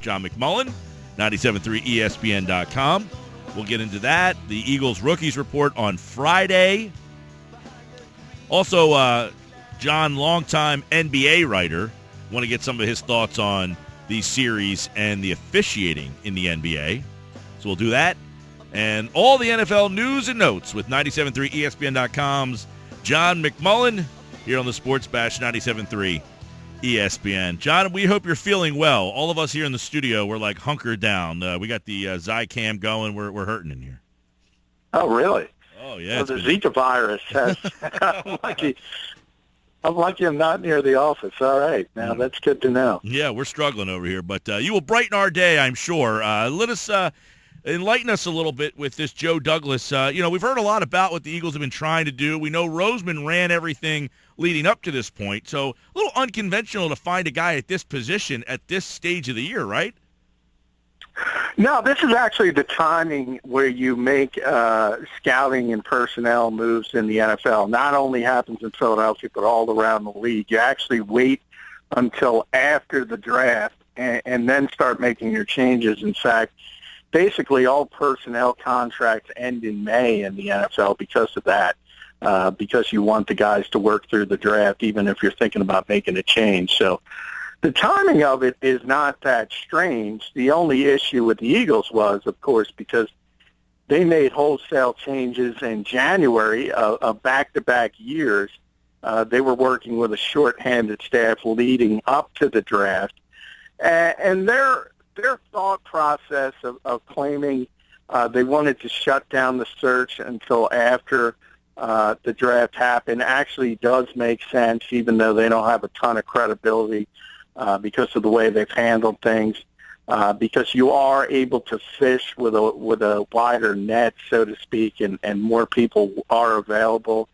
John McMullen, 97.3 ESPN.com. We'll get into that. The Eagles Rookies Report on Friday. Also, John, longtime NBA writer, want to get some of his thoughts on the series and the officiating in the NBA. So we'll do that. And all the NFL news and notes with 97.3 ESPN.com's John McMullen here on the Sports Bash 97.3 ESPN. John, we hope you're feeling well. All of us here in the studio, we're like hunkered down. We got the Zycam going. We're hurting in here. Oh, really? Oh, yeah. Well, the Zika virus has I'm lucky I'm not near the office. All right. Now, that's good to know. Yeah, we're struggling over here, but you will brighten our day, I'm sure. Let us enlighten us a little bit with this Joe Douglas. We've heard a lot about what the Eagles have been trying to do. We know Roseman ran everything leading up to this point, so a little unconventional to find a guy at this position at this stage of the year, right? No, this is actually the timing where you make scouting and personnel moves in the NFL. Not only happens in Philadelphia, but all around the league. You actually wait until after the draft and then start making your changes. In fact, basically all personnel contracts end in May in the NFL because of that, because you want the guys to work through the draft, even if you're thinking about making a change. So the timing of it is not that strange. The only issue with the Eagles was, of course, because they made wholesale changes in January of back-to-back years. They were working with a shorthanded staff leading up to the draft. And their thought process of claiming they wanted to shut down the search until after the draft happened actually does make sense, even though they don't have a ton of credibility because of the way they've handled things, because you are able to fish with a wider net, so to speak, and more people are available.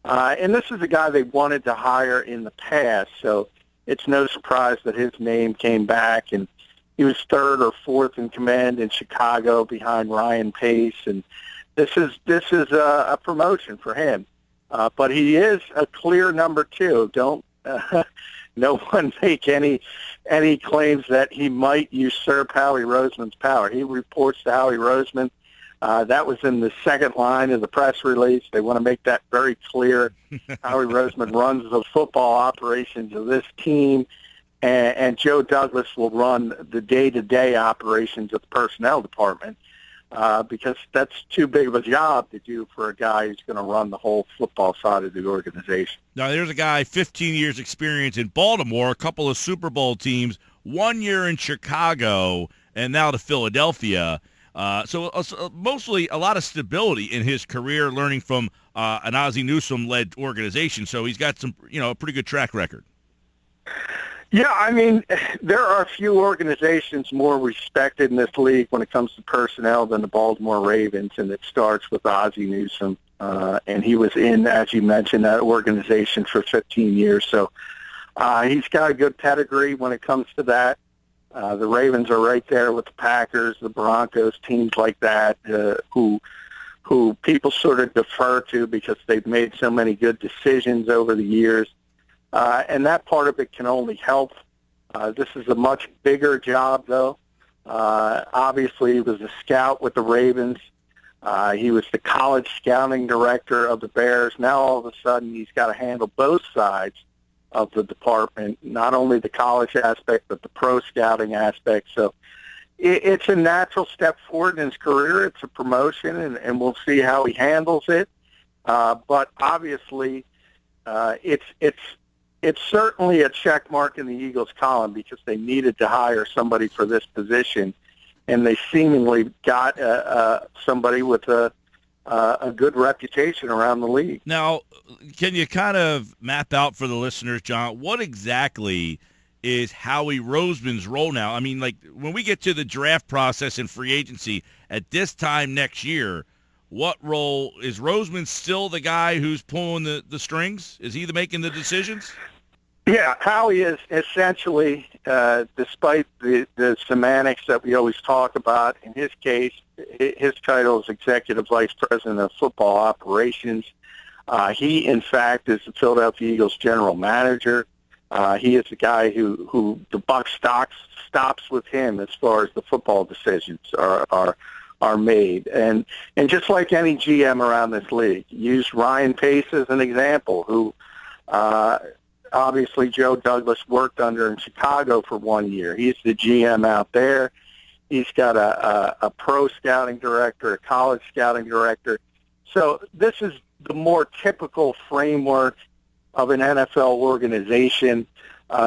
And this is a guy they wanted to hire in the past, so it's no surprise that his name came back, and he was third or fourth in command in Chicago behind Ryan Pace, and this is a promotion for him. But he is a clear number two. Don't no one make any claims that he might usurp Howie Roseman's power. He reports to Howie Roseman. That was in the second line of the press release. They want to make that very clear. Howie Roseman runs the football operations of this team, and Joe Douglas will run the day-to-day operations of the personnel department, because that's too big of a job to do for a guy who's going to run the whole football side of the organization. Now, there's a guy, 15 years experience in Baltimore, a couple of Super Bowl teams, 1 year in Chicago, and now to Philadelphia. So mostly a lot of stability in his career, learning from an Ozzie Newsome-led organization. So he's got some, a pretty good track record. Yeah, I mean, there are a few organizations more respected in this league when it comes to personnel than the Baltimore Ravens, and it starts with Ozzie Newsome. And he was in, as you mentioned, that organization for 15 years. So he's got a good pedigree when it comes to that. The Ravens are right there with the Packers, the Broncos, teams like that, who people sort of defer to because they've made so many good decisions over the years. And that part of it can only help. This is a much bigger job, though. Obviously, he was a scout with the Ravens. He was the college scouting director of the Bears. Now, all of a sudden, he's got to handle both sides of the department, not only the college aspect, but the pro scouting aspect. So it's a natural step forward in his career. It's a promotion, and we'll see how he handles it. But obviously, it's certainly a check mark in the Eagles' column because they needed to hire somebody for this position, and they seemingly got somebody with a good reputation around the league. Now, can you kind of map out for the listeners, John, what exactly is Howie Roseman's role now? I mean, like when we get to the draft process and free agency at this time next year, what role is Roseman still the guy who's pulling the strings? Is he making the decisions? Yeah, Howie is essentially, despite the semantics that we always talk about, in his case, his title is Executive Vice President of Football Operations. He, in fact, is the Philadelphia Eagles general manager. He is the guy who the buck stops stops with him as far as the football decisions are made. And just like any GM around this league, use Ryan Pace as an example, who obviously Joe Douglas worked under in Chicago for 1 year. He's the GM out there. He's got a pro scouting director, a college scouting director. So this is the more typical framework of an NFL organization,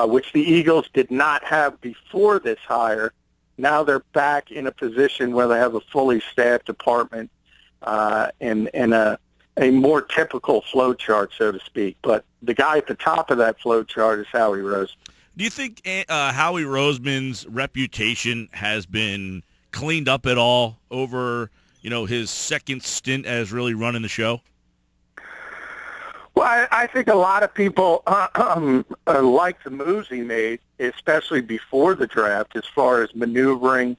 which the Eagles did not have before this hire. Now they're back in a position where they have a fully staffed department and a more typical flow chart, so to speak. But the guy at the top of that flow chart is Howie Roseman. Do you think Howie Roseman's reputation has been cleaned up at all over, his second stint as really running the show? Well, I think a lot of people like the moves he made, especially before the draft, as far as maneuvering,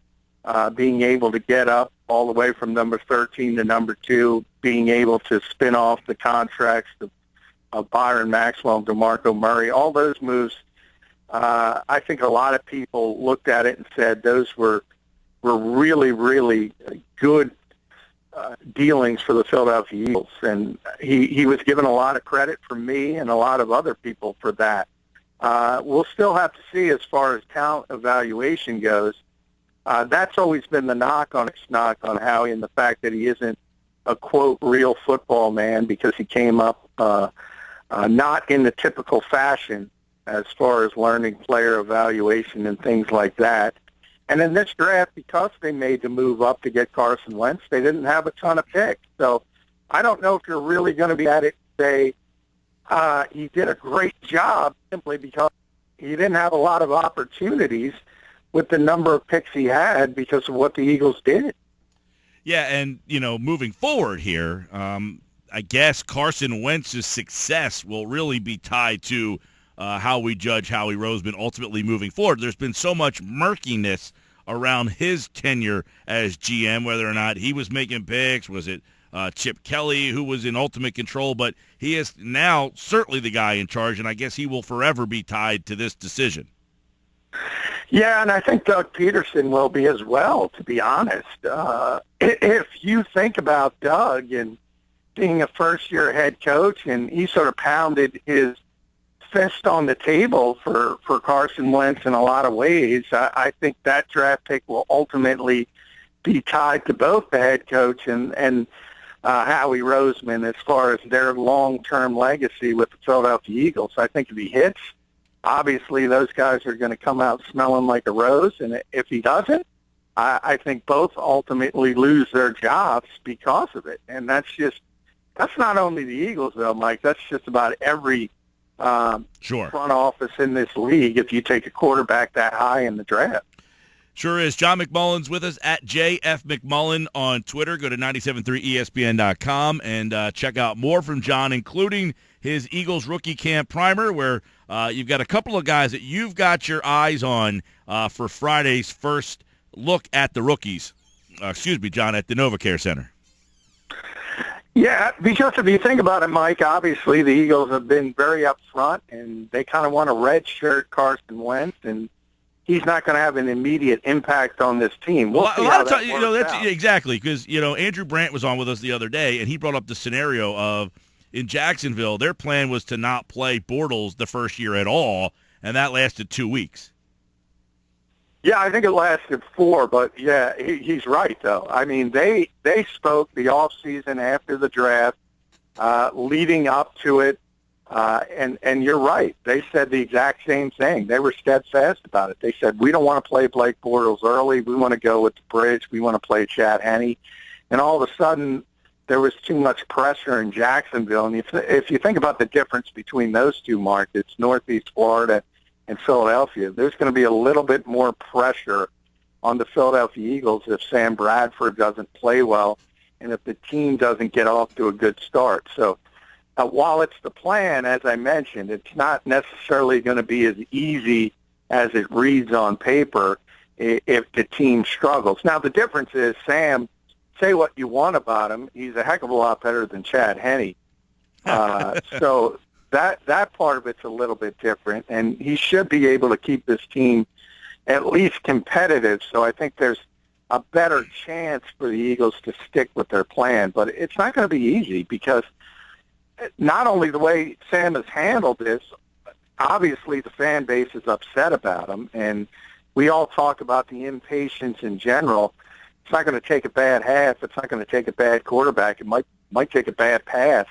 being able to get up all the way from number 13 to number 2, being able to spin off the contracts of Byron Maxwell and DeMarco Murray. All those moves, I think a lot of people looked at it and said those were really, really good dealings for the Philadelphia Eagles, and he was given a lot of credit from me and a lot of other people for that. We'll still have to see as far as talent evaluation goes. That's always been the knock on Howie, and the fact that he isn't a, quote, real football man, because he came up not in the typical fashion as far as learning player evaluation and things like that. And in this draft, because they made the move up to get Carson Wentz, they didn't have a ton of picks. So I don't know if you're really going to be at it and say he did a great job simply because he didn't have a lot of opportunities with the number of picks he had because of what the Eagles did. Yeah, and, moving forward here, I guess Carson Wentz's success will really be tied to how we judge Howie Roseman ultimately moving forward. There's been so much murkiness around his tenure as GM, whether or not he was making picks. Was it Chip Kelly who was in ultimate control? But he is now certainly the guy in charge, and I guess he will forever be tied to this decision. Yeah, and I think Doug Peterson will be as well, to be honest. If you think about Doug and being a first-year head coach, and he sort of pounded his fist on the table for Carson Wentz in a lot of ways, I think that draft pick will ultimately be tied to both the head coach and Howie Roseman as far as their long-term legacy with the Philadelphia Eagles. I think if he hits, obviously those guys are going to come out smelling like a rose, and if he doesn't, I think both ultimately lose their jobs because of it. And that's not only the Eagles, though, Mike. That's just about every front office in this league if you take a quarterback that high in the draft. Sure is. John McMullen's with us at JF McMullen on Twitter. Go to 973ESPN.com and check out more from John, including his Eagles rookie camp primer, where you've got a couple of guys that you've got your eyes on for Friday's first look at the rookies. John, at the NovaCare Center. Yeah, because if you think about it, Mike, obviously the Eagles have been very upfront, and they kind of want to redshirt Carson Wentz, and he's not going to have an immediate impact on this team. We'll see how that works out. Exactly, because Andrew Brandt was on with us the other day, and he brought up the scenario of in Jacksonville, their plan was to not play Bortles the first year at all, and that lasted 2 weeks. Yeah, I think it lasted 4, but yeah, he's right though. I mean, they spoke the off season after the draft, leading up to it, and you're right. They said the exact same thing. They were steadfast about it. They said, we don't want to play Blake Bortles early. We want to go with the bridge. We want to play Chad Henne. And all of a sudden, there was too much pressure in Jacksonville. And if you think about the difference between those two markets, Northeast Florida and Philadelphia, there's going to be a little bit more pressure on the Philadelphia Eagles if Sam Bradford doesn't play well and if the team doesn't get off to a good start. So while it's the plan, as I mentioned, it's not necessarily going to be as easy as it reads on paper if the team struggles. Now, the difference is Sam, say what you want about him, he's a heck of a lot better than Chad Henne. So that part of it's a little bit different, and he should be able to keep this team at least competitive. So I think there's a better chance for the Eagles to stick with their plan. But it's not going to be easy because not only the way Sam has handled this, obviously the fan base is upset about him, and we all talk about the impatience in general. It's not going to take a bad half. It's not going to take a bad quarterback. It might take a bad pass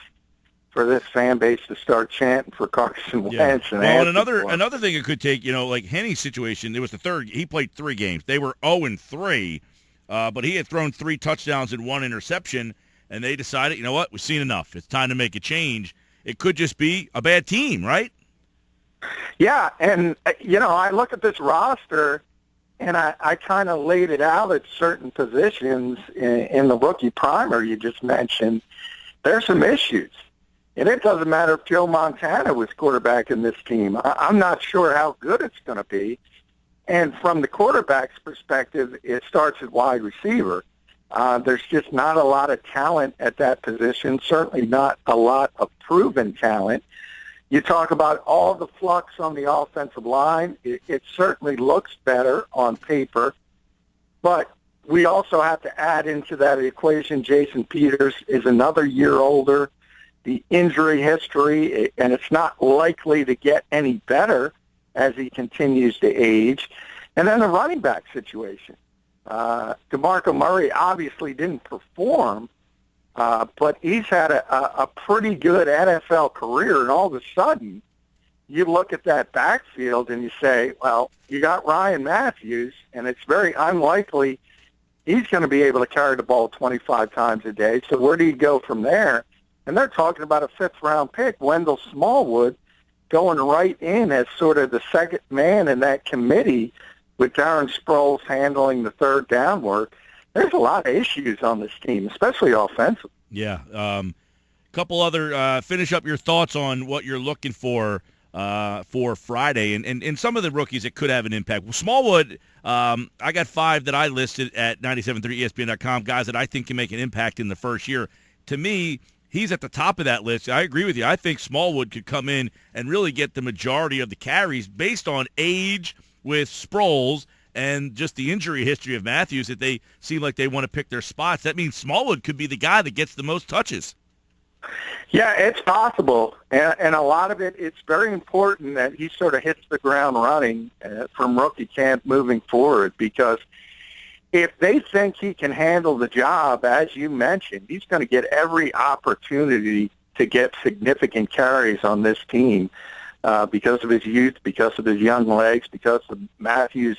for this fan base to start chanting for Carson Wentz. And another thing it could take, like Henny's situation, it was the third. He played 3 games. They were 0-3, but he had thrown 3 touchdowns and 1 interception, and they decided, you know what, we've seen enough. It's time to make a change. It could just be a bad team, right? Yeah, and, I look at this roster, and I kind of laid it out at certain positions in the rookie primer you just mentioned. There's some issues. And it doesn't matter if Joe Montana was quarterback in this team. I'm not sure how good it's going to be. And from the quarterback's perspective, it starts at wide receiver. There's just not a lot of talent at that position, certainly not a lot of proven talent. You talk about all the flux on the offensive line. It certainly looks better on paper. But we also have to add into that equation Jason Peters is another year older. The injury history, and it's not likely to get any better as he continues to age. And then the running back situation. DeMarco Murray obviously didn't perform, but he's had a pretty good NFL career, and all of a sudden you look at that backfield and you say, well, you got Ryan Matthews, and it's very unlikely he's going to be able to carry the ball 25 times a day. So where do you go from there? And they're talking about a 5th-round pick, Wendell Smallwood, going right in as sort of the second man in that committee with Darren Sproles handling the third down work. There's a lot of issues on this team, especially offensively. Yeah. Couple other finish up your thoughts on what you're looking for Friday. And some of the rookies that could have an impact. Well, Smallwood, I got 5 that I listed at 97.3ESPN.com, guys that I think can make an impact in the first year. To me, he's at the top of that list. I agree with you. I think Smallwood could come in and really get the majority of the carries based on age with Sproles and just the injury history of Matthews, that they seem like they want to pick their spots. That means Smallwood could be the guy that gets the most touches. Yeah, it's possible. And a lot of it's very important that he sort of hits the ground running from rookie camp moving forward, because if they think he can handle the job, as you mentioned, he's going to get every opportunity to get significant carries on this team because of his youth, because of his young legs, because of Matthews'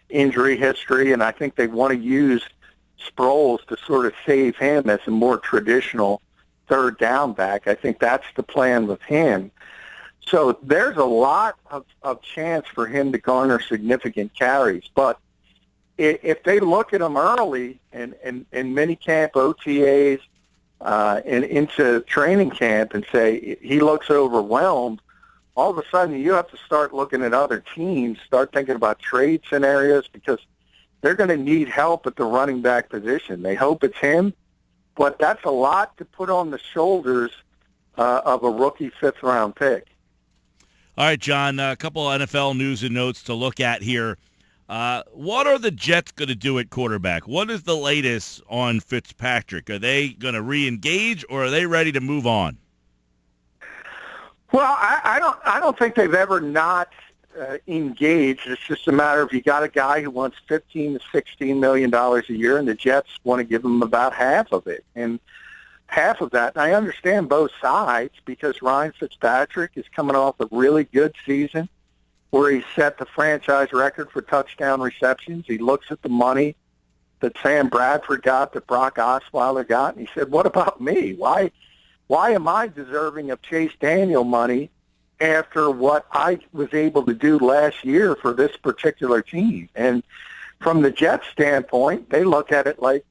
injury history. And I think they want to use Sproles to sort of save him as a more traditional third down back. I think that's the plan with him. So there's a lot of chance for him to garner significant carries. But if they look at him early in minicamp, OTAs, and into training camp and say he looks overwhelmed, all of a sudden you have to start looking at other teams, start thinking about trade scenarios, because they're going to need help at the running back position. They hope it's him, but that's a lot to put on the shoulders of a rookie 5th-round pick. All right, John, a couple of NFL news and notes to look at here. What are the Jets going to do at quarterback? What is the latest on Fitzpatrick? Are they going to re-engage, or are they ready to move on? Well, I don't think they've ever not engaged. It's just a matter of you got a guy who wants $15 to $16 million a year, and the Jets want to give him about half of it. And half of that, and I understand both sides, because Ryan Fitzpatrick is coming off a really good season where he set the franchise record for touchdown receptions. He looks at the money that Sam Bradford got, that Brock Osweiler got, and he said, what about me? Why am I deserving of Chase Daniel money after what I was able to do last year for this particular team? And from the Jets standpoint, they look at it like,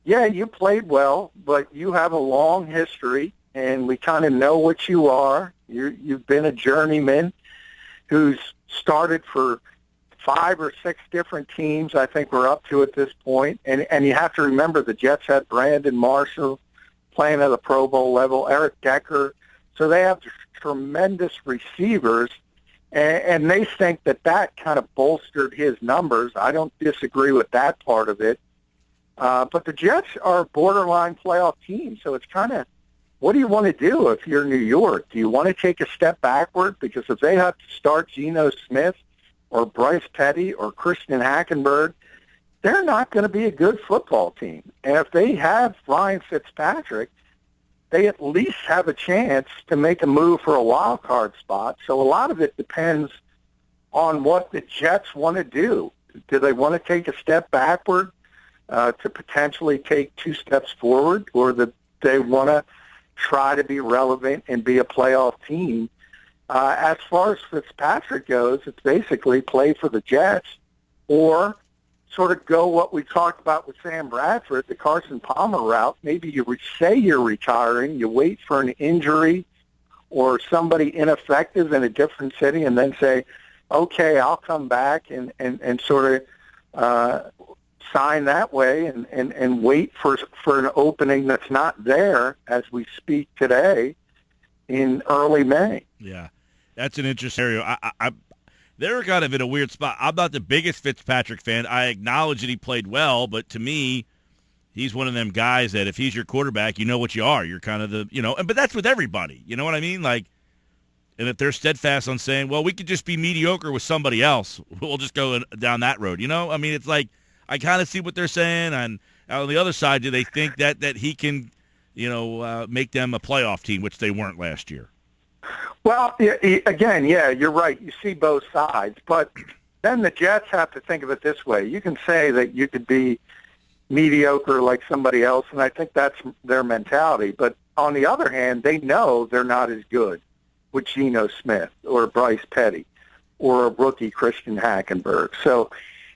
yeah, you played well, but you have a long history, and we kind of know what you are. You've been a journeyman who's started for 5 or 6 different teams, I think we're up to at this point. And you have to remember the Jets had Brandon Marshall playing at the Pro Bowl level, Eric Decker. So they have tremendous receivers, And they think that kind of bolstered his numbers. I don't disagree with that part of it. But the Jets are a borderline playoff team, so it's kind of, what do you want to do if you're New York? Do you want to take a step backward? Because if they have to start Geno Smith or Bryce Petty or Christian Hackenberg, they're not going to be a good football team. And if they have Ryan Fitzpatrick, they at least have a chance to make a move for a wild card spot. So a lot of it depends on what the Jets want to do. Do they want to take a step backward to potentially take 2 steps forward, or do they want to try to be relevant and be a playoff team? As far as Fitzpatrick goes, it's basically play for the Jets or sort of go what we talked about with Sam Bradford, the Carson Palmer route. Maybe you say you're retiring, you wait for an injury or somebody ineffective in a different city, and then say, okay, I'll come back and sort of sign that way and wait for an opening that's not there as we speak today in early May. Yeah, that's an interesting area. They're kind of in a weird spot. I'm not the biggest Fitzpatrick fan. I acknowledge that he played well, but to me, he's one of them guys that if he's your quarterback, you know what you are. You're kind of the, but that's with everybody. You know what I mean? Like, and if they're steadfast on saying, well, we could just be mediocre with somebody else, we'll just go down that road. I mean, it's like, I kind of see what they're saying. And on the other side, do they think that he can, make them a playoff team, which they weren't last year? Well, again, yeah, you're right. You see both sides. But then the Jets have to think of it this way. You can say that you could be mediocre like somebody else, and I think that's their mentality. But on the other hand, they know they're not as good with Geno Smith or Bryce Petty or a rookie Christian Hackenberg. So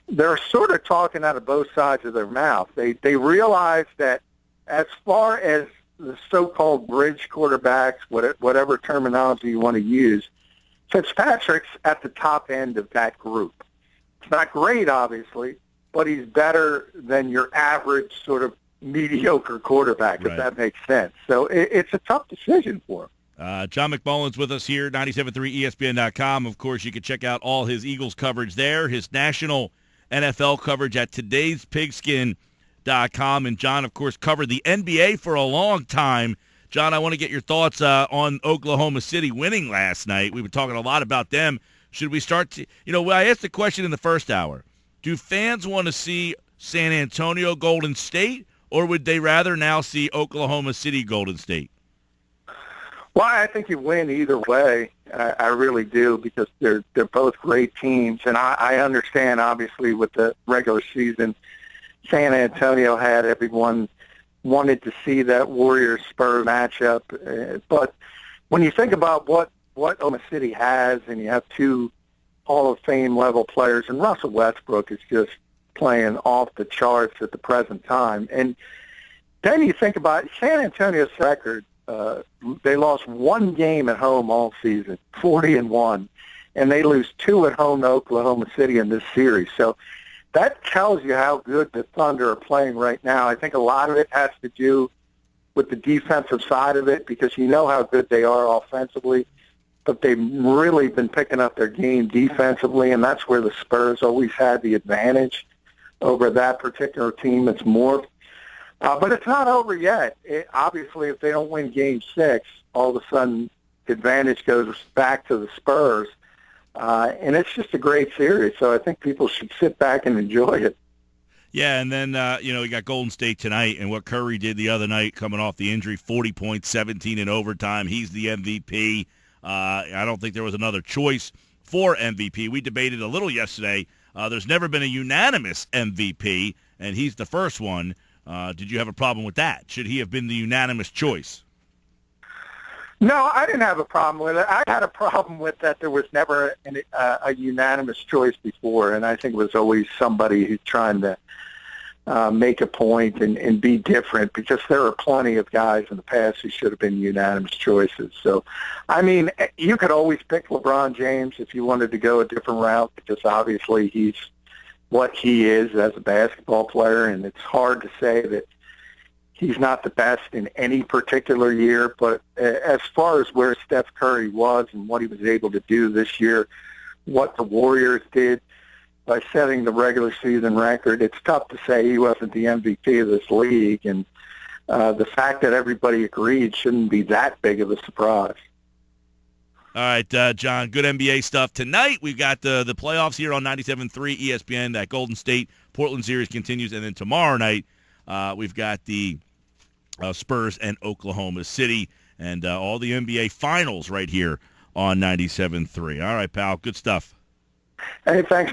they're sort of talking out of both sides of their mouth. They realize that as far as the so-called bridge quarterbacks, whatever terminology you want to use, Fitzpatrick's at the top end of that group. It's not great, obviously, but he's better than your average sort of mediocre quarterback, right, if that makes sense. So it's a tough decision for him. John McMullen's with us here, 97.3 ESPN.com. Of course, you can check out all his Eagles coverage there, his national NFL coverage at todayspigskin.com. And John, of course, covered the NBA for a long time. John, I want to get your thoughts on Oklahoma City winning last night. We've been talking a lot about them. Should we start to, I asked the question in the first hour, do fans want to see San Antonio Golden State, or would they rather now see Oklahoma City Golden State? Well, I think you win either way. I really do, because they're both great teams. And I understand, obviously, with the regular season, San Antonio had everyone wanted to see that Warriors-Spurs matchup. But when you think about what Oklahoma City has, and you have 2 Hall of Fame level players, and Russell Westbrook is just playing off the charts at the present time. And then you think about San Antonio's record. They lost 1 game at home all season, 40-1, and they lose 2 at home to Oklahoma City in this series. So that tells you how good the Thunder are playing right now. I think a lot of it has to do with the defensive side of it, because you know how good they are offensively, but they've really been picking up their game defensively, and that's where the Spurs always had the advantage over that particular team. It's more, but it's not over yet. Obviously, if they don't win Game 6, all of a sudden the advantage goes back to the Spurs. And it's just a great series, so I think people should sit back and enjoy it. Yeah, and then, we got Golden State tonight, and what Curry did the other night coming off the injury, 40 points, 17 in overtime. He's the MVP. I don't think there was another choice for MVP. We debated a little yesterday. There's never been a unanimous MVP, and he's the first one. Did you have a problem with that? Should he have been the unanimous choice? No, I didn't have a problem with it. I had a problem with that there was never a unanimous choice before, and I think it was always somebody who's trying to make a point and be different, because there are plenty of guys in the past who should have been unanimous choices. So, I mean, you could always pick LeBron James if you wanted to go a different route, because obviously he's what he is as a basketball player, and it's hard to say that he's not the best in any particular year. But as far as where Steph Curry was and what he was able to do this year, what the Warriors did by setting the regular season record. It's tough to say he wasn't the MVP of this league, and the fact that everybody agreed shouldn't be that big of a surprise. All right, John, good NBA stuff. Tonight we've got the playoffs here on 97.3 ESPN. That Golden State-Portland series continues. And then tomorrow night we've got the Spurs and Oklahoma City and all the NBA finals right here on 97.3. All right, pal, good stuff. Hey, thanks, Mike.